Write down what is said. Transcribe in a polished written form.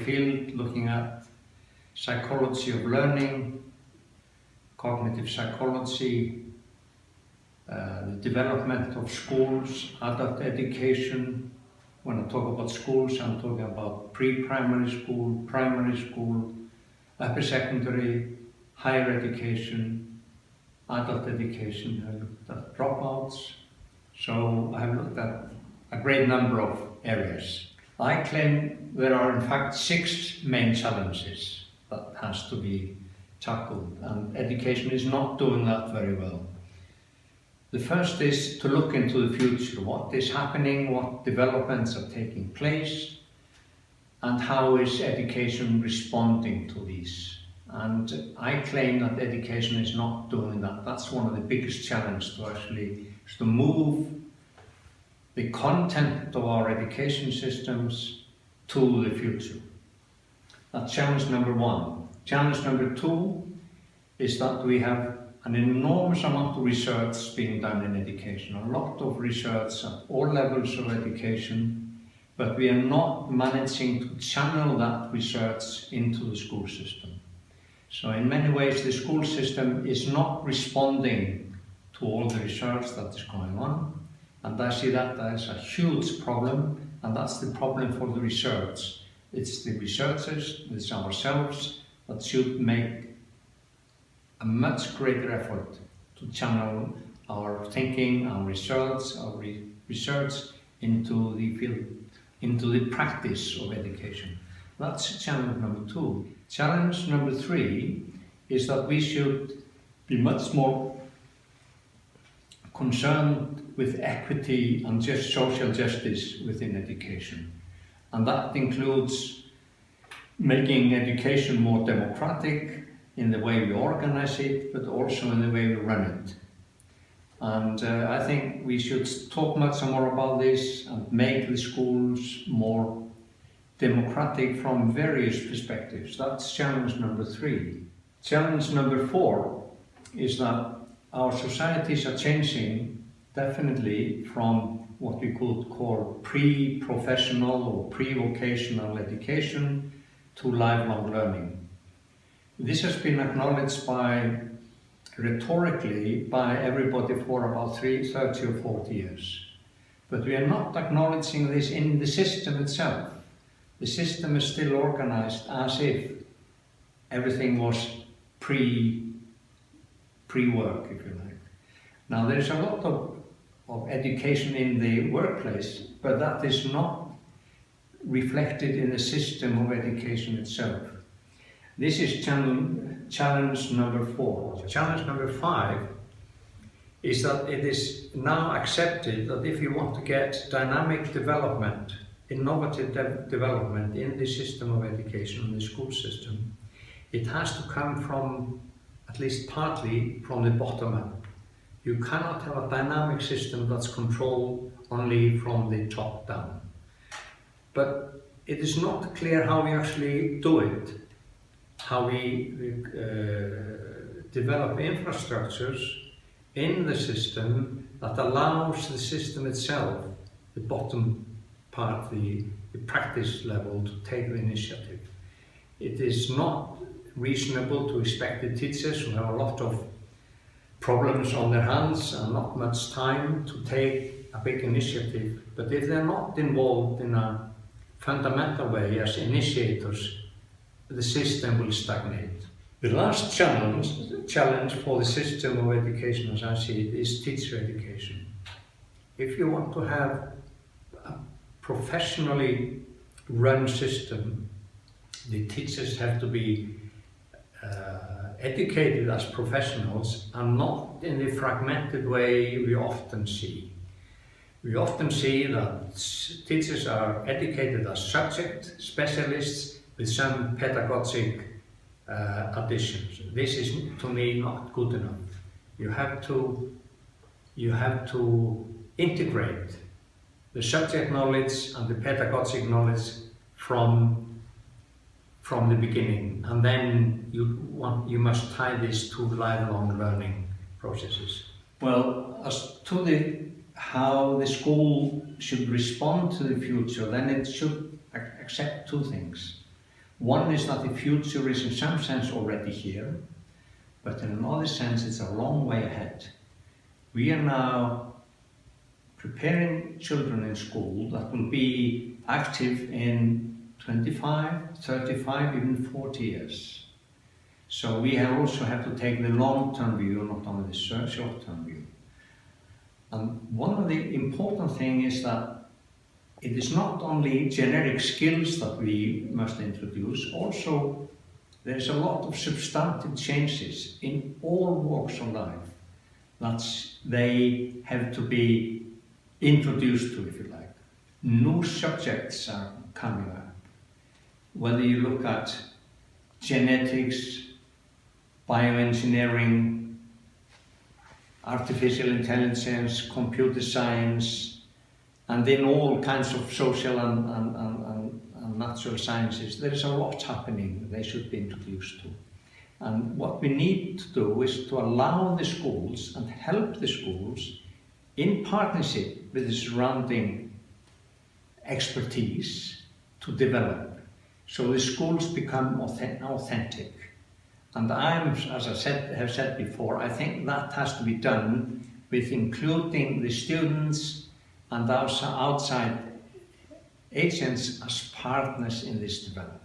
field looking at psychology of learning, cognitive psychology, the development of schools, adult education. When I talk about schools, I'm talking about pre-primary school, primary school, upper secondary, higher education, adult education. I looked at dropouts. So I have looked at a great number of areas. I claim there are in fact 6 main challenges that has to be tackled, and education is not doing that very well. The first is to look into the future. What is happening, what developments are taking place, and how is education responding to these? And I claim that education is not doing that. That's one of the biggest challenges to move the content of our education systems to the future. That's challenge number 1. Challenge number 2 is that we have an enormous amount of research being done in education, a lot of research at all levels of education, but we are not managing to channel that research into the school system. So in many ways the school system is not responding to all the research that is going on, and I see that as a huge problem, and that's the problem for the research. It's the researchers, it's ourselves, that should make a much greater effort to channel our thinking, our research, into the field, into the practice of education. That's challenge number 2. Challenge number 3 is that we should be much more concerned with equity and just social justice within education. And that includes making education more democratic in the way we organize it, but also in the way we run it. And I think we should talk much more about this and make the schools more democratic from various perspectives. That's challenge number 3. Challenge number 4 is that our societies are changing definitely from what we could call pre-professional or pre-vocational education to lifelong learning. This has been acknowledged rhetorically by everybody for about 30 or 40 years. But we are not acknowledging this in the system itself. The system is still organized as if everything was pre-work, if you like. Now there's a lot of education in the workplace, but that is not reflected in the system of education itself. This is challenge number 4. Challenge number 5 is that it is now accepted that if you want to get dynamic development, innovative development in the system of education, in the school system, it has to come from, at least partly, from the bottom up. You cannot have a dynamic system that's controlled only from the top down. But it is not clear how we actually do it, how we develop infrastructures in the system that allows the system itself, the bottom part, the practice level, to take the initiative. It is not reasonable to expect the teachers who have a lot of problems on their hands and not much time to take a big initiative, but if they're not involved in a fundamental way as initiators, the system will stagnate. The last challenge for the system of education, as I see it, is teacher education. If you want to have a professionally run system, the teachers have to be educated as professionals and not in the fragmented way we often see. We often see that teachers are educated as subject specialists with some pedagogic additions. This is, to me, not good enough. You have to integrate the subject knowledge and the pedagogic knowledge from the beginning, and then you must tie this to lifelong learning processes. Well, as to how the school should respond to the future, then it should accept 2 things. One is that the future is in some sense already here, but in another sense it's a long way ahead. We are now preparing children in school that will be active in 25, 35, even 40 years. So we also have to take the long-term view, not only the short-term view. And one of the important things is that it is not only generic skills that we must introduce, also there is a lot of substantive changes in all walks of life that they have to be introduced to, if you like. New subjects are coming up. Whether you look at genetics, bioengineering, artificial intelligence, computer science, and in all kinds of social and natural sciences, there is a lot happening they should be introduced to. And what we need to do is to allow the schools and help the schools in partnership with the surrounding expertise to develop, so the schools become authentic. And as I have said before, I think that has to be done with including the students and also outside agents as partners in this development.